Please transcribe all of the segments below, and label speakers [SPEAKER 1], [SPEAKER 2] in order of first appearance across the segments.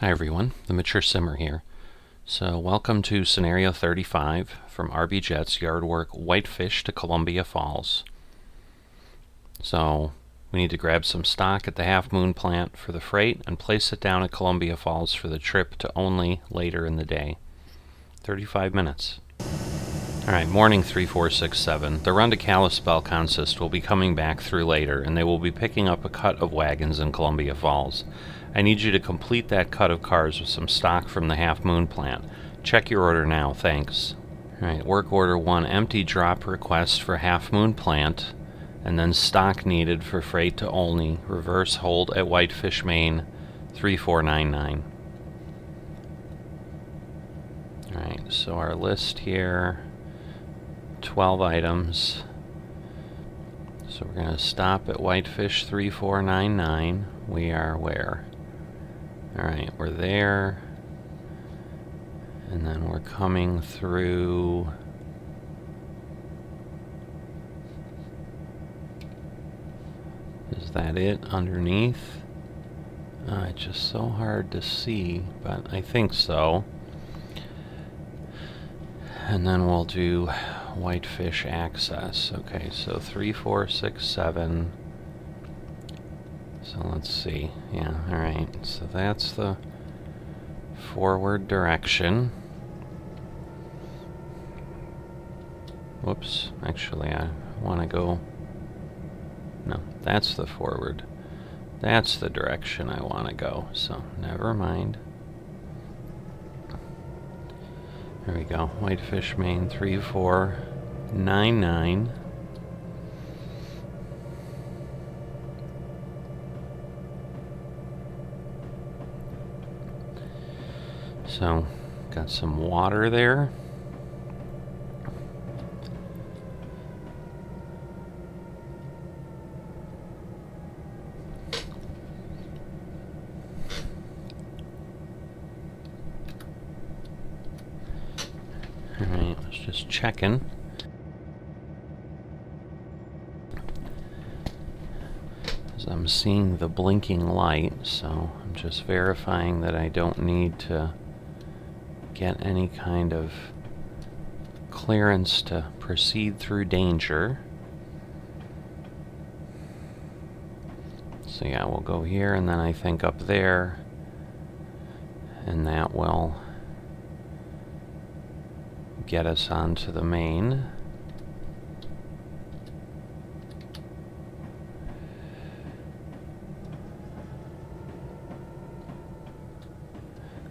[SPEAKER 1] Hi everyone, the Mature Simmer here. So welcome to Scenario 35 from RBJets Yard Work Whitefish to Columbia Falls. So we need to grab some stock at the Half Moon plant for the freight and place it down at Columbia Falls for the trip to only later in the day. 35 minutes. Alright, morning 3467. The run to Kalispell consist will be coming back through later, and they will be picking up a cut of wagons in Columbia Falls. I need you to complete that cut of cars with some stock from the Half Moon plant. Check your order now, thanks. Alright, work order 1, empty drop request for Half Moon plant, and then stock needed for freight to Olney, reverse hold at Whitefish Main, 3499. Alright, so our list here, 12 items. So we're going to stop at Whitefish 3499. We are where? Alright, we're there. And then we're coming through. Is that it underneath? It's just so hard to see, but I think so. And then we'll do Whitefish access. Okay, so 3, 4, 6, 7. So let's see. Yeah, alright. So that's the forward direction. Whoops. Actually, I want to go... No, that's the forward. That's the direction I want to go. So, never mind. There we go. Whitefish Main 3499. So, got some water there. Alright, let's just checking. As I'm seeing the blinking light, so I'm just verifying that I don't need to get any kind of clearance to proceed through danger. So yeah, we'll go here and then I think up there, and that will get us onto the main.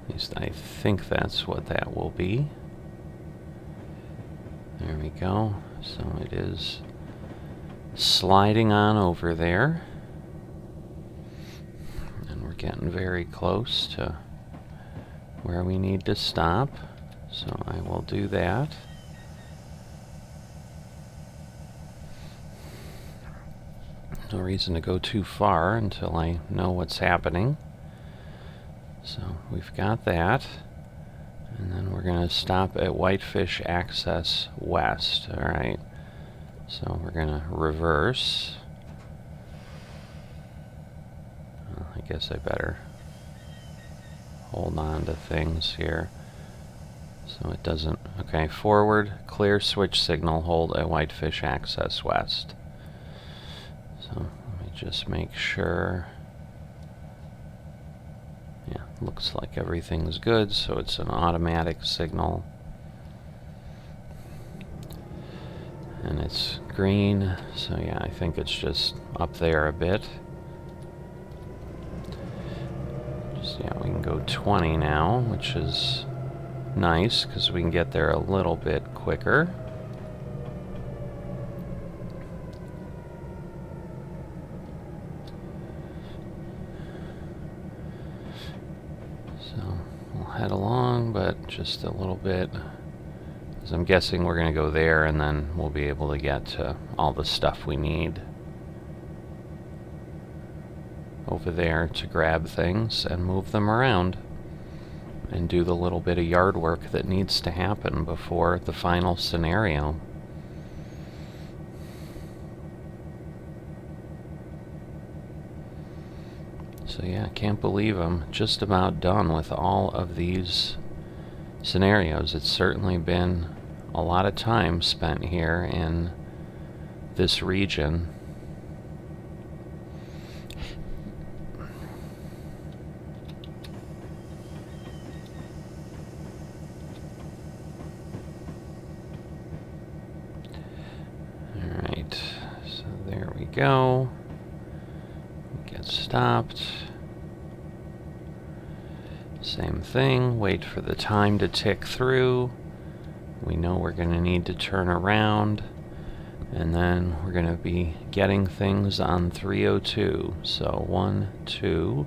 [SPEAKER 1] At least I think that's what that will be. There we go. So it is sliding on over there. And we're getting very close to where we need to stop. So I will do that. No reason to go too far until I know what's happening. So we've got that. And then we're going to stop at Whitefish Access West. Alright. So we're going to reverse. Well, I guess I better hold on to things here. So it doesn't... Okay, forward, clear switch signal, hold at Whitefish Access West. So let me just make sure. Yeah, looks like everything's good, so it's an automatic signal. And it's green, so yeah, I think it's just up there a bit. Just, yeah, we can go 20 now, which is nice, because we can get there a little bit quicker. So we'll head along, but just a little bit, because I'm guessing we're going to go there and then we'll be able to get to all the stuff we need over there to grab things and move them around and do the little bit of yard work that needs to happen before the final scenario. So yeah, can't believe I'm just about done with all of these scenarios. It's certainly been a lot of time spent here in this region. Alright, so there we go. Get stopped. Same thing, wait for the time to tick through. We know we're going to need to turn around, and then we're going to be getting things on 302. So 1, 2,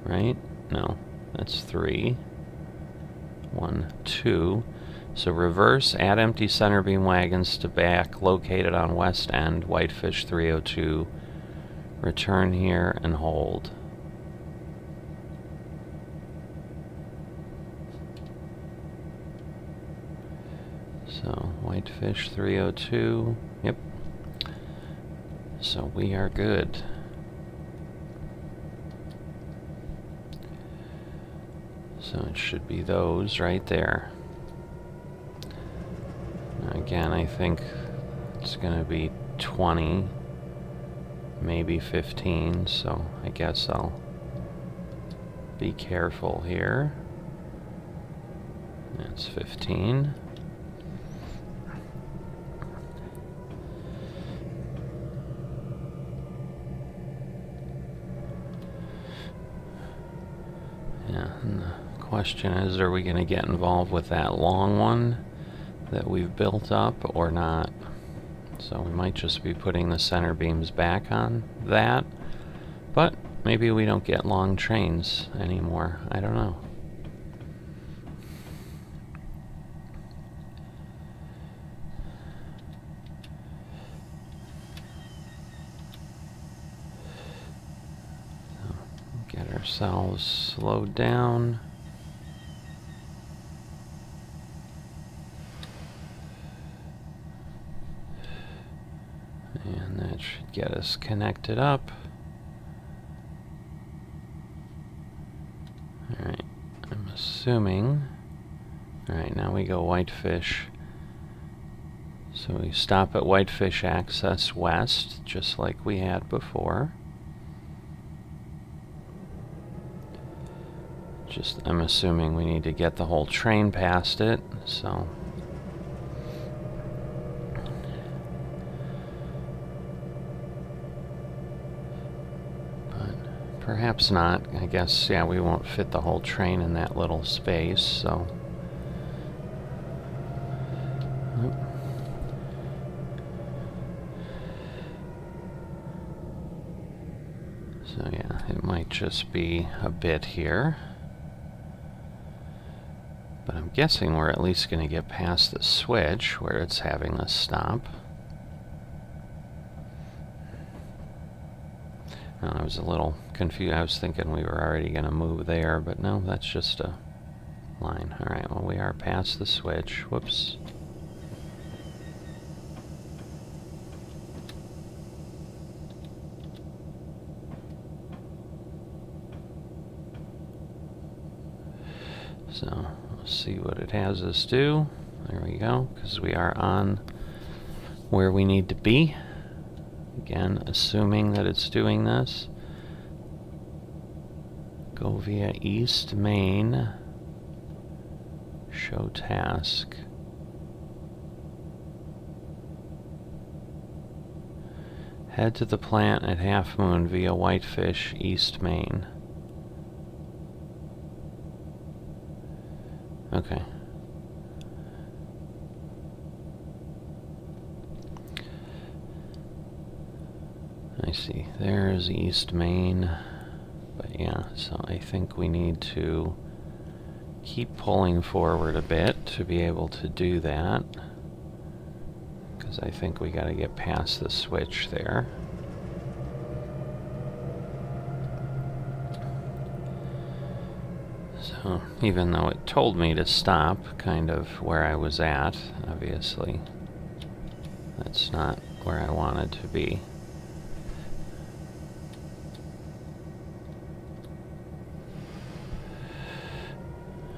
[SPEAKER 1] right? No, that's 3. 1, 2. So reverse, add empty center beam wagons to back located on west end, Whitefish 302. Return here and hold. So Whitefish 302, yep. So we are good. So it should be those right there. Now again, I think it's going to be 20, maybe 15, so I guess I'll be careful here. That's 15. Yeah, and the question is, are we going to get involved with that long one that we've built up or not? So we might just be putting the center beams back on that, but maybe we don't get long trains anymore. I don't know. Get ourselves slowed down. And that should get us connected up. Alright, I'm assuming. Alright, now we go Whitefish. So we stop at Whitefish Access West, just like we had before. I'm assuming we need to get the whole train past it, so. But perhaps not. I guess, yeah, we won't fit the whole train in that little space, so. So yeah, it might just be a bit here. But I'm guessing we're at least going to get past the switch where it's having us stop. I was a little confused. I was thinking we were already going to move there, but no, that's just a line. Alright, well, we are past the switch. Whoops. So, let's see what it has us do. There we go, because we are on where we need to be. Again, assuming that it's doing this. Go via East Main. Show task. Head to the plant at Half Moon via Whitefish, East Main. Okay. I see. There's East Main. But yeah, so I think we need to keep pulling forward a bit to be able to do that. Because I think we got to get past the switch there. So, even though it told me to stop kind of where I was at, obviously, that's not where I wanted to be.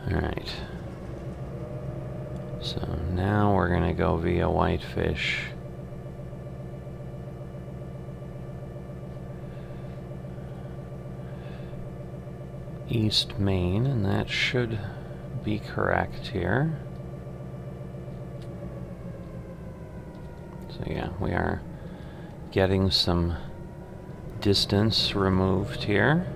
[SPEAKER 1] Alright. So now we're going to go via Whitefish. East Main, and that should be correct here. So yeah, we are getting some distance removed here.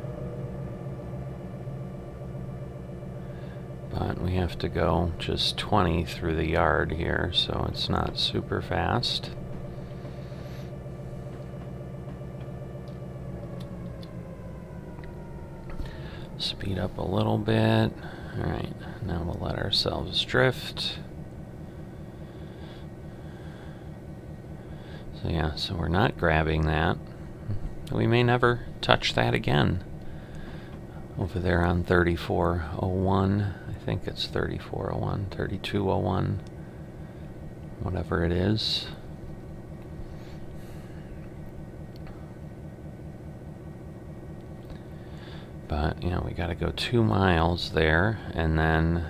[SPEAKER 1] But we have to go just 20 through the yard here, so it's not super fast. Speed up a little bit. Alright, now we'll let ourselves drift. So yeah, so we're not grabbing that. We may never touch that again. Over there on 3401, I think it's 3401, 3201, whatever it is. But, you know, we gotta go 2 miles there, and then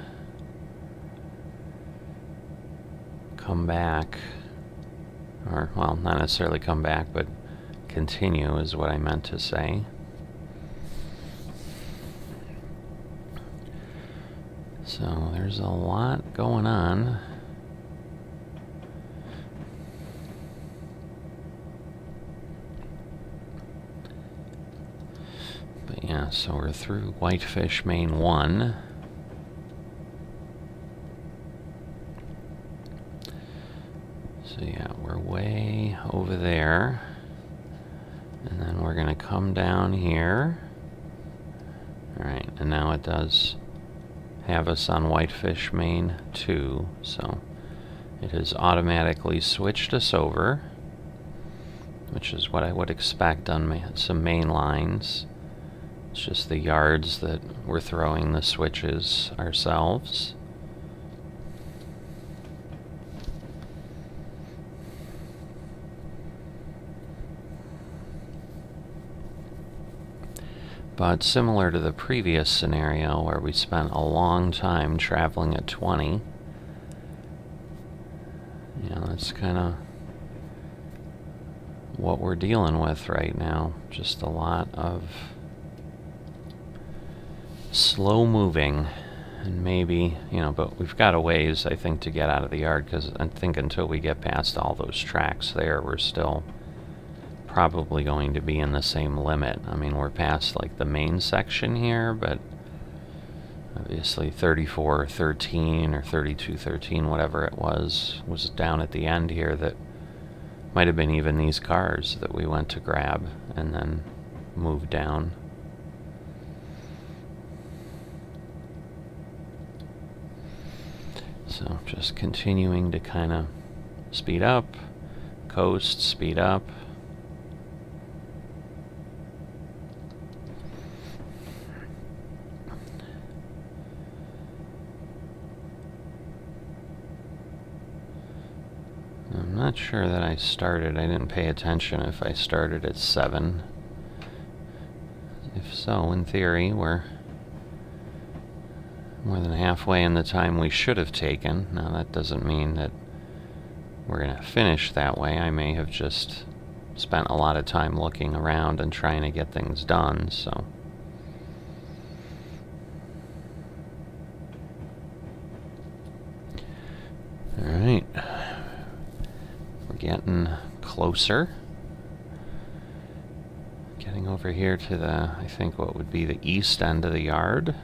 [SPEAKER 1] come back, or, well, not necessarily come back, but continue is what I meant to say. So, there's a lot going on. Yeah, so we're through Whitefish Main 1. So yeah, we're way over there. And then we're going to come down here. Alright, and now it does have us on Whitefish Main 2. So it has automatically switched us over, which is what I would expect on some main lines. It's just the yards that we're throwing the switches ourselves. But similar to the previous scenario where we spent a long time traveling at 20, yeah, that's kind of what we're dealing with right now. Just a lot of slow moving, and maybe, you know, but we've got a ways, I think, to get out of the yard, because I think until we get past all those tracks there, we're still probably going to be in the same limit. I mean, we're past like the main section here, but obviously 3413 or 3213, whatever it was down at the end here. That might have been even these cars that we went to grab and then moved down. So just continuing to kind of speed up, coast, speed up. I'm not sure that I didn't pay attention if I started at 7. If so, in theory, we're more than halfway in the time we should have taken. Now, that doesn't mean that we're going to finish that way. I may have just spent a lot of time looking around and trying to get things done, so. Alright. We're getting closer. Getting over here to the, I think, what would be the east end of the yard.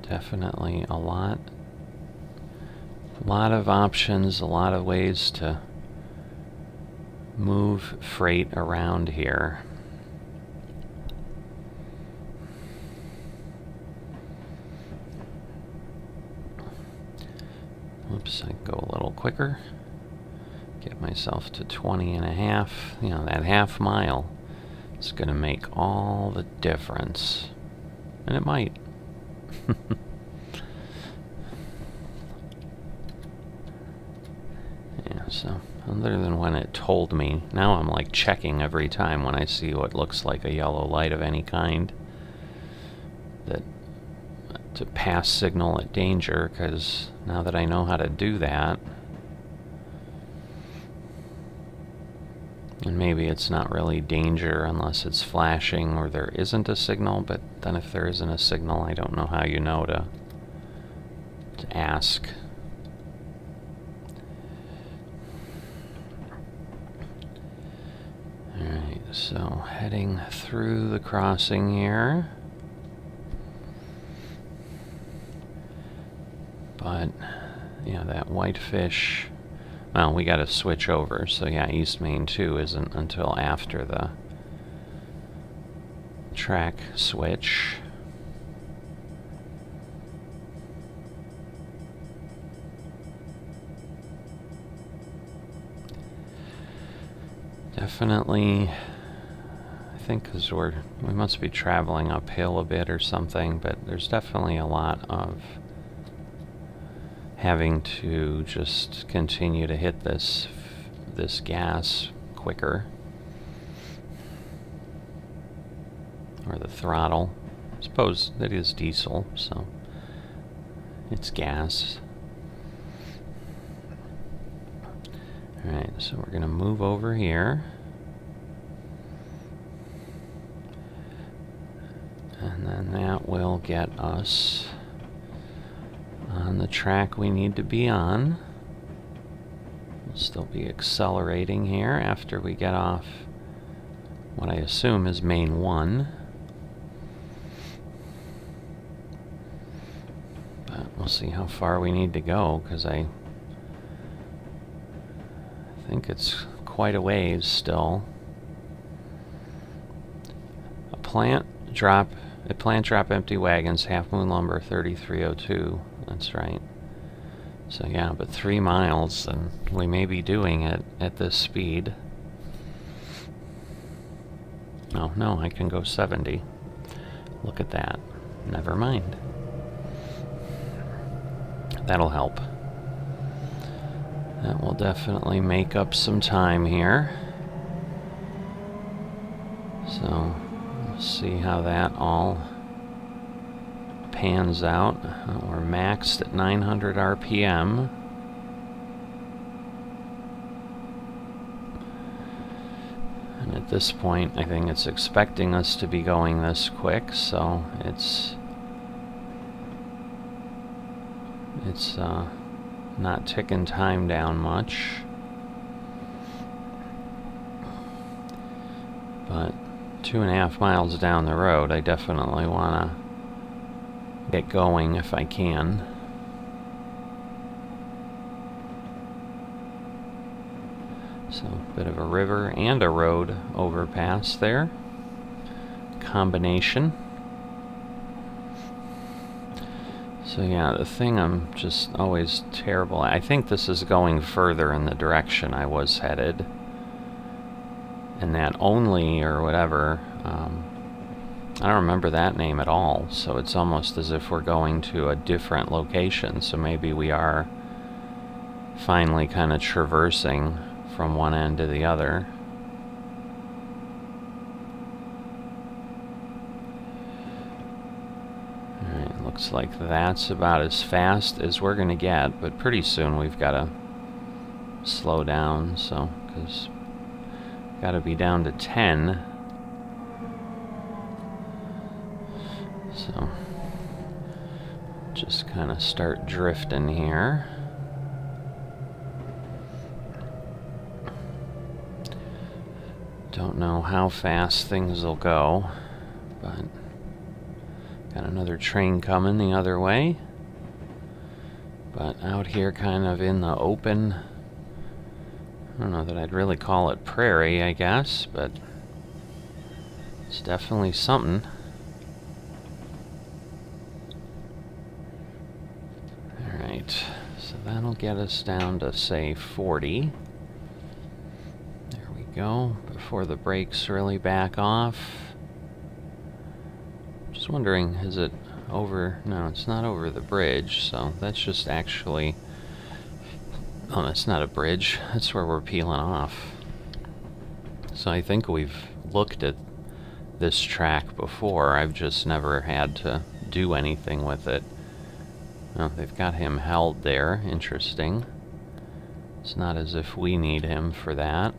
[SPEAKER 1] Definitely a lot of options, a lot of ways to move freight around here. Oops, I can go a little quicker. Get myself to 20 and a half. You know, that half mile is going to make all the difference. And it might. Yeah, so other than when it told me. Now I'm like checking every time when I see what looks like a yellow light of any kind that to pass signal at danger, because now that I know how to do that, and maybe it's not really danger unless it's flashing or there isn't a signal, but then if there isn't a signal, I don't know how you know to ask. Alright, so heading through the crossing here. But, yeah, that Whitefish... Well, we gotta switch over, so yeah, East Main 2 isn't until after the track switch. Definitely, I think because we must be traveling uphill a bit or something, but there's definitely a lot of having to just continue to hit this gas quicker, or the throttle. I suppose it is diesel, so it's gas. Alright, so we're going to move over here. And then that will get us on the track we need to be on. We'll still be accelerating here after we get off what I assume is Main 1. But we'll see how far we need to go, because I think it's quite a ways still. A plant drop empty wagons, Half Moon Lumber 3302. That's right. So yeah, but 3 miles, and we may be doing it at this speed. Oh no, I can go 70. Look at that. Never mind. That'll help. That will definitely make up some time here. So, we'll see how that all pans out. We're maxed at 900 RPM. And at this point, I think it's expecting us to be going this quick, so it's not ticking time down much. But 2.5 miles down the road, I definitely want to get going if I can. So, a bit of a river and a road overpass there. Combination. So yeah, the thing I'm just always terrible at, I think this is going further in the direction I was headed. And that only, or whatever, I don't remember that name at all, so it's almost as if we're going to a different location, so maybe we are finally kind of traversing from one end to the other. Alright, looks like that's about as fast as we're going to get, but pretty soon we've got to slow down, so, because we've got to be down to 10. So, just kind of start drifting here. Don't know how fast things will go, but got another train coming the other way. But out here kind of in the open, I don't know that I'd really call it prairie, I guess, but it's definitely something. Alright, so that'll get us down to, say, 40. There we go, before the brakes really back off. Just wondering, is it over? No, it's not over the bridge, so that's just actually Oh, that's not a bridge. That's where we're peeling off. So I think we've looked at this track before. I've just never had to do anything with it. Oh, they've got him held there. Interesting. It's not as if we need him for that.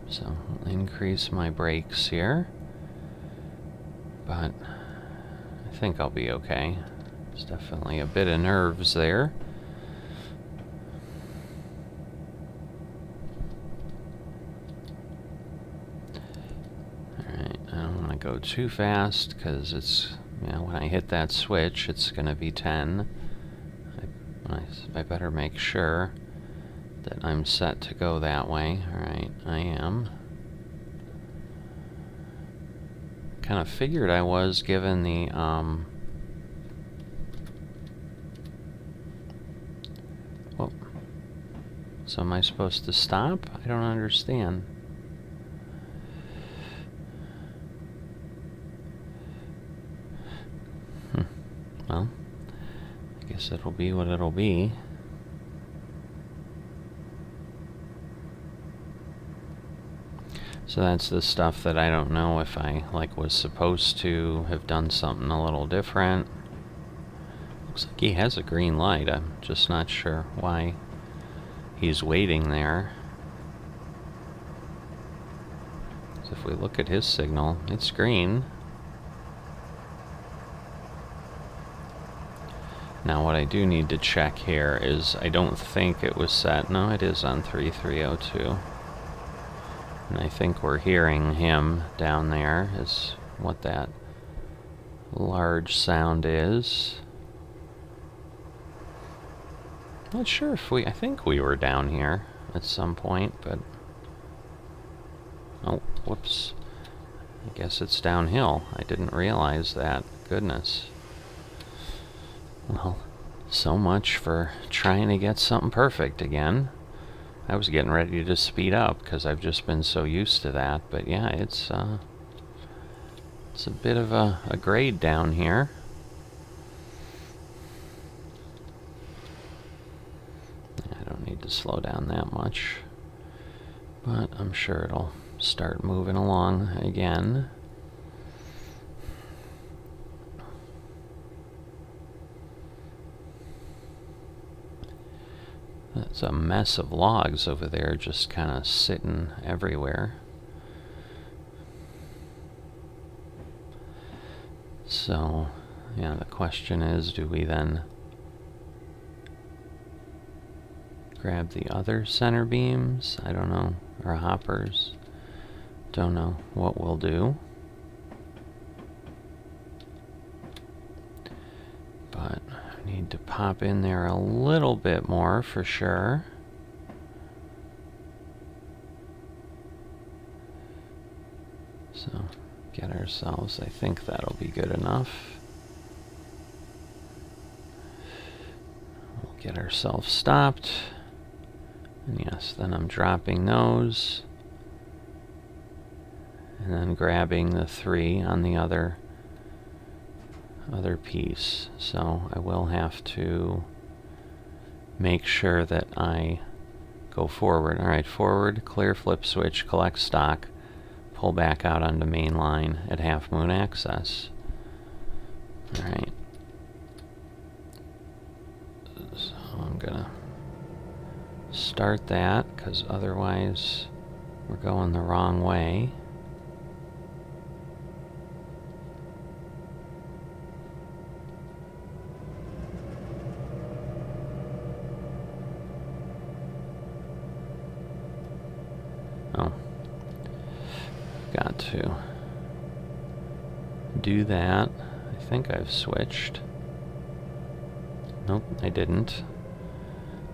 [SPEAKER 1] So I'll increase my brakes here. But I think I'll be okay. There's definitely a bit of nerves there. Alright, I don't want to go too fast because it's, you know, when I hit that switch, it's going to be 10. I better make sure that I'm set to go that way. Alright, I am. Kind of figured I was, given the, whoa. So am I supposed to stop? I don't understand. Well, I guess it'll be what it'll be. So that's the stuff that I don't know if I, like, was supposed to have done something a little different. Looks like he has a green light. I'm just not sure why he's waiting there. So if we look at his signal, it's green. Now what I do need to check here is, I don't think it was set. No, it is on 3302. And I think we're hearing him down there, is what that large sound is. Not sure if I think we were down here at some point, but... Oh, whoops. I guess it's downhill. I didn't realize that. Goodness. Well, so much for trying to get something perfect again. I was getting ready to speed up because I've just been so used to that, but yeah, it's a bit of a grade down here. I don't need to slow down that much, but I'm sure it'll start moving along again. It's a mess of logs over there, just kind of sitting everywhere. So, yeah, the question is, do we then grab the other center beams? I don't know. Or hoppers? Don't know what we'll do. But I need to pop in there a little bit more for sure. So, get ourselves, I think that'll be good enough. We'll get ourselves stopped. And yes, then I'm dropping those. And then grabbing the 3 on the other piece. So I will have to make sure that I go forward. Alright, forward, clear flip switch, collect stock, pull back out onto main line at half moon access. Alright. So I'm gonna start that, because otherwise we're going the wrong way. Oh, got to do that. I think I've switched. Nope, I didn't.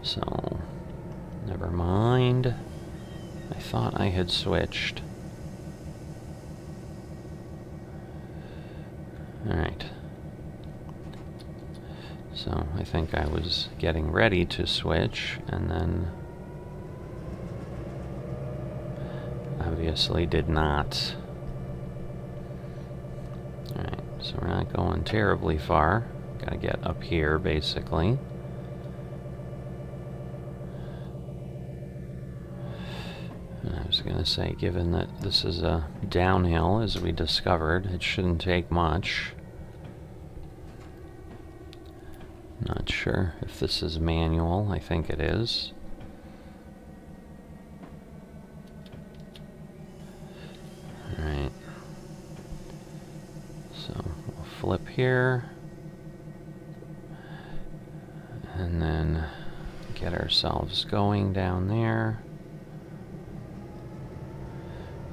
[SPEAKER 1] So, never mind. I thought I had switched. Alright. So, I think I was getting ready to switch, and then obviously did not. Alright, so we're not going terribly far. Gotta get up here, basically. gonna say, given that this is a downhill, as we discovered, it shouldn't take much. Not sure if this is manual. I think it is. Alright. So we'll flip here. And then get ourselves going down there.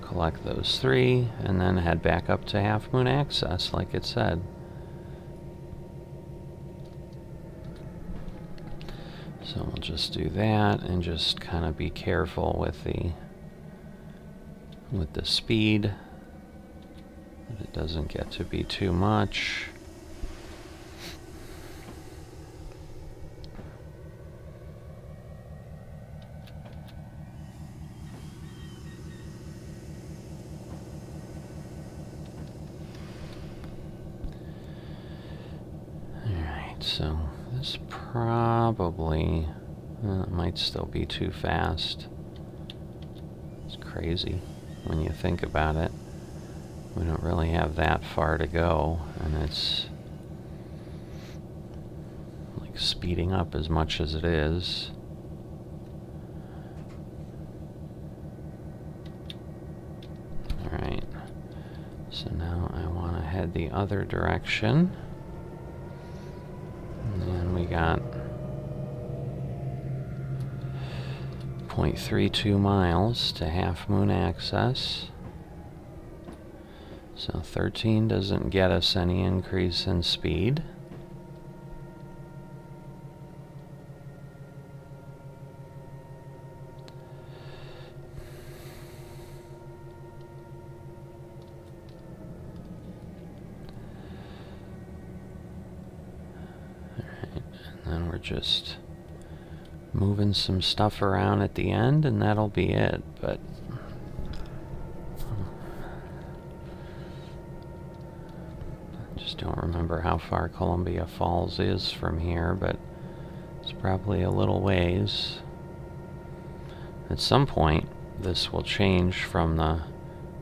[SPEAKER 1] Collect those 3, and then head back up to Half Moon Access, like it said. So we'll just do that, and just kind of be careful with the speed, that it doesn't get to be too much. So this probably it might still be too fast. It's crazy when you think about it. We don't really have that far to go, and it's like speeding up as much as it is. Alright, so now I want to head the other direction. And we got 0.32 miles to Half Moon Access. So 13 doesn't get us any increase in speed. And we're just moving some stuff around at the end, and that'll be it. But I just don't remember how far Columbia Falls is from here, but it's probably a little ways. At some point, this will change from the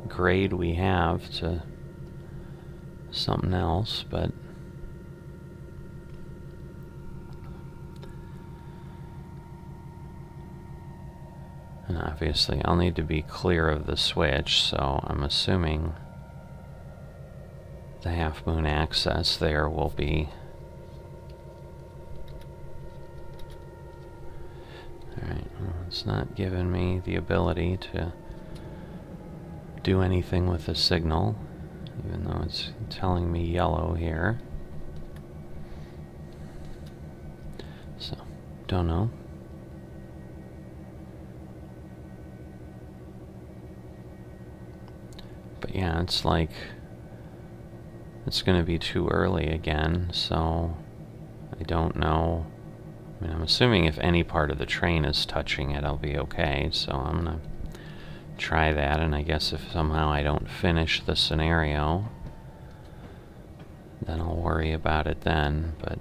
[SPEAKER 1] grade we have to something else, but and obviously I'll need to be clear of the switch, so I'm assuming the Half Moon Access there will be. Alright, well, it's not giving me the ability to do anything with the signal, even though it's telling me yellow here. So, don't know. But yeah, it's like it's going to be too early again, so I don't know. I mean, I'm assuming if any part of the train is touching it, I'll be okay, so I'm going to try that, and I guess if somehow I don't finish the scenario, then I'll worry about it then, but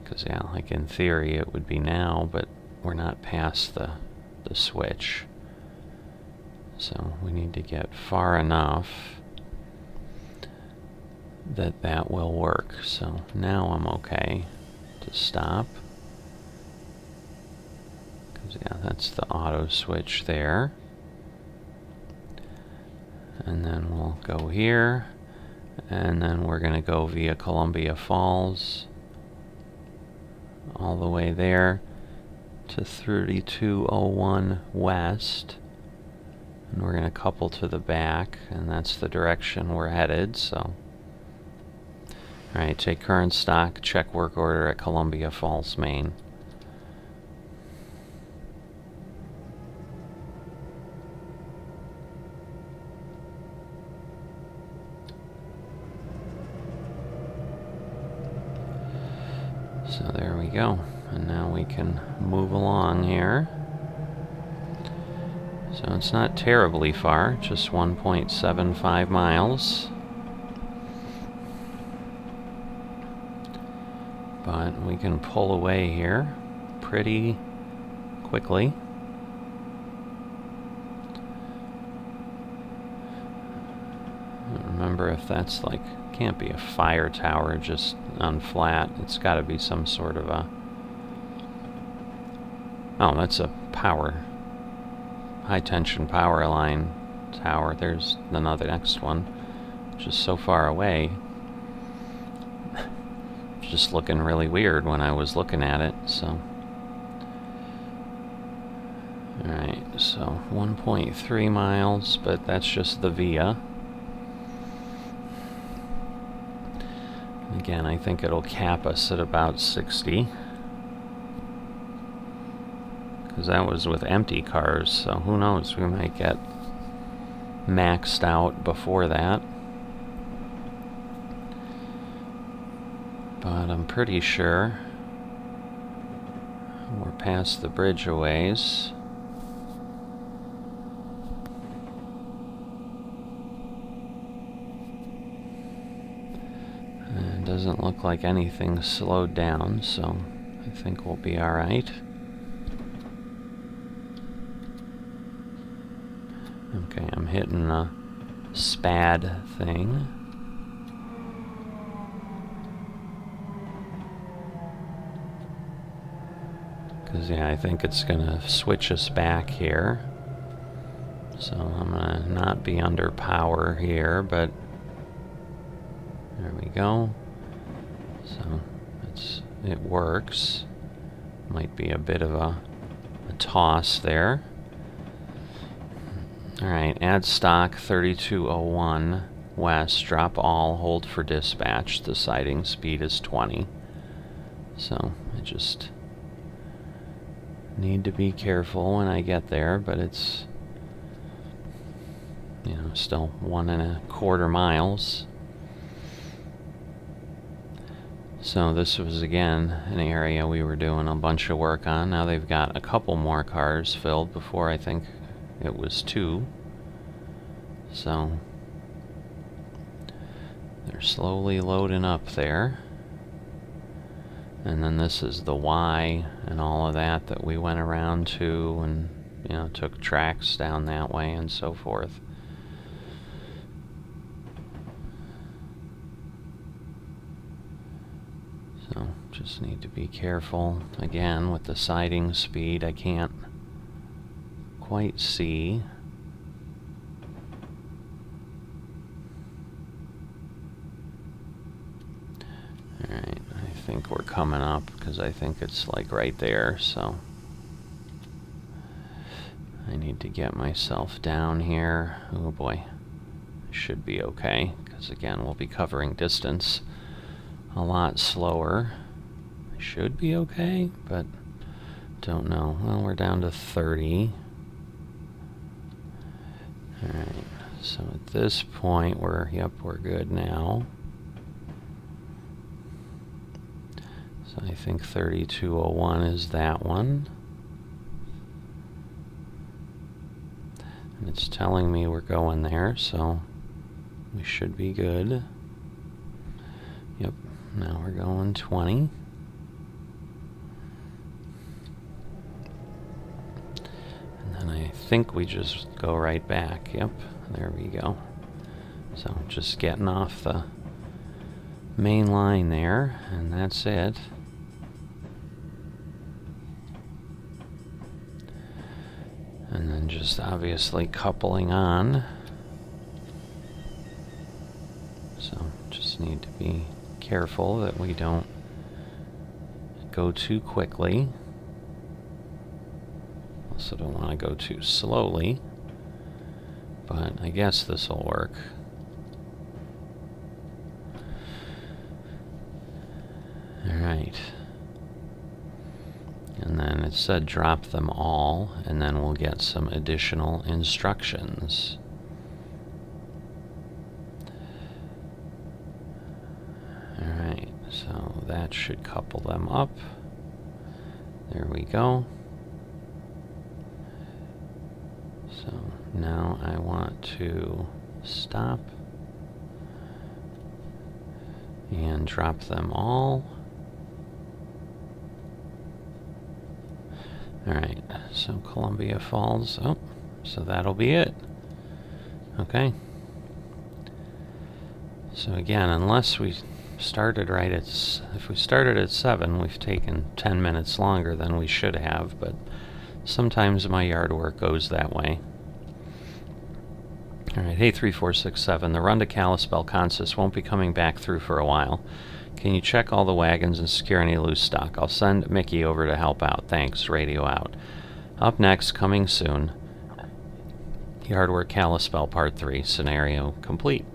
[SPEAKER 1] because yeah, like in theory it would be now, but we're not past the switch. So we need to get far enough that that will work. So now I'm okay to stop. Because yeah, that's the auto switch there. And then we'll go here. And then we're going to go via Columbia Falls all the way there to 3201 West. And we're going to couple to the back, and that's the direction we're headed, so. Alright, take current stock, check work order at Columbia Falls, Maine. So there we go, and now we can move along here. So it's not terribly far, just 1.75 miles. But we can pull away here pretty quickly. remember if that's like, can't be a fire tower just on flat. It's got to be some sort of a... Oh, that's a power. High tension power line tower. There's another next one. Just so far away. Just looking really weird when I was looking at it, so... Alright, so 1.3 miles, but that's just the via. Again, I think it'll cap us at about 60. Because that was with empty cars, so who knows, we might get maxed out before that. But I'm pretty sure we're past the bridge a ways. And it doesn't look like anything's slowed down, so I think we'll be alright. Okay, I'm hitting the SPAD thing. Because, yeah, I think it's going to switch us back here. So I'm going to not be under power here, but there we go. So it works. Might be a bit of a toss there. Alright, add stock 3201 west, drop all, hold for dispatch. The sighting speed is 20. So I just need to be careful when I get there, but it's, you know, still 1.25 miles. So this was again an area we were doing a bunch of work on. Now they've got a couple more cars filled. Before I think it was 2. So they're slowly loading up there. And then this is the Y and all of that we went around to, and, you know, took tracks down that way and so forth. So just need to be careful again with the sighting speed. I can't quite see. Alright, I think we're coming up because I think it's like right there, so I need to get myself down here. Oh boy, should be okay, because again we'll be covering distance a lot slower. I should be okay, but don't know. Well, we're down to 30. Alright, so at this point we're good now. So I think 3201 is that one. And it's telling me we're going there, so we should be good. Yep, now we're going 20. And then I think we just go right back. Yep, there we go. So just getting off the main line there, and that's it. And then just obviously coupling on. So just need to be careful that we don't go too quickly. Also don't want to go too slowly, but I guess this will work. Alright. And then it said drop them all, and then we'll get some additional instructions. Alright, so that should couple them up. There we go. So now I want to stop and drop them all. Alright, so Columbia Falls. Oh, so that'll be it. Okay. So again, unless we started right at... If we started at 7, we've taken 10 minutes longer than we should have, but sometimes my yard work goes that way. Alright, hey 3467, the run to Kalispell consist won't be coming back through for a while. Can you check all the wagons and secure any loose stock? I'll send Mickey over to help out. Thanks, radio out. Up next, coming soon, yard work Kalispell Part 3, scenario complete.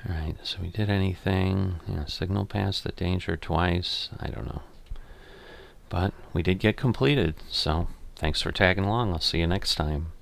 [SPEAKER 1] Alright, so we did anything. Yeah, signal past the danger twice. I don't know. But we did get completed, so thanks for tagging along. I'll see you next time.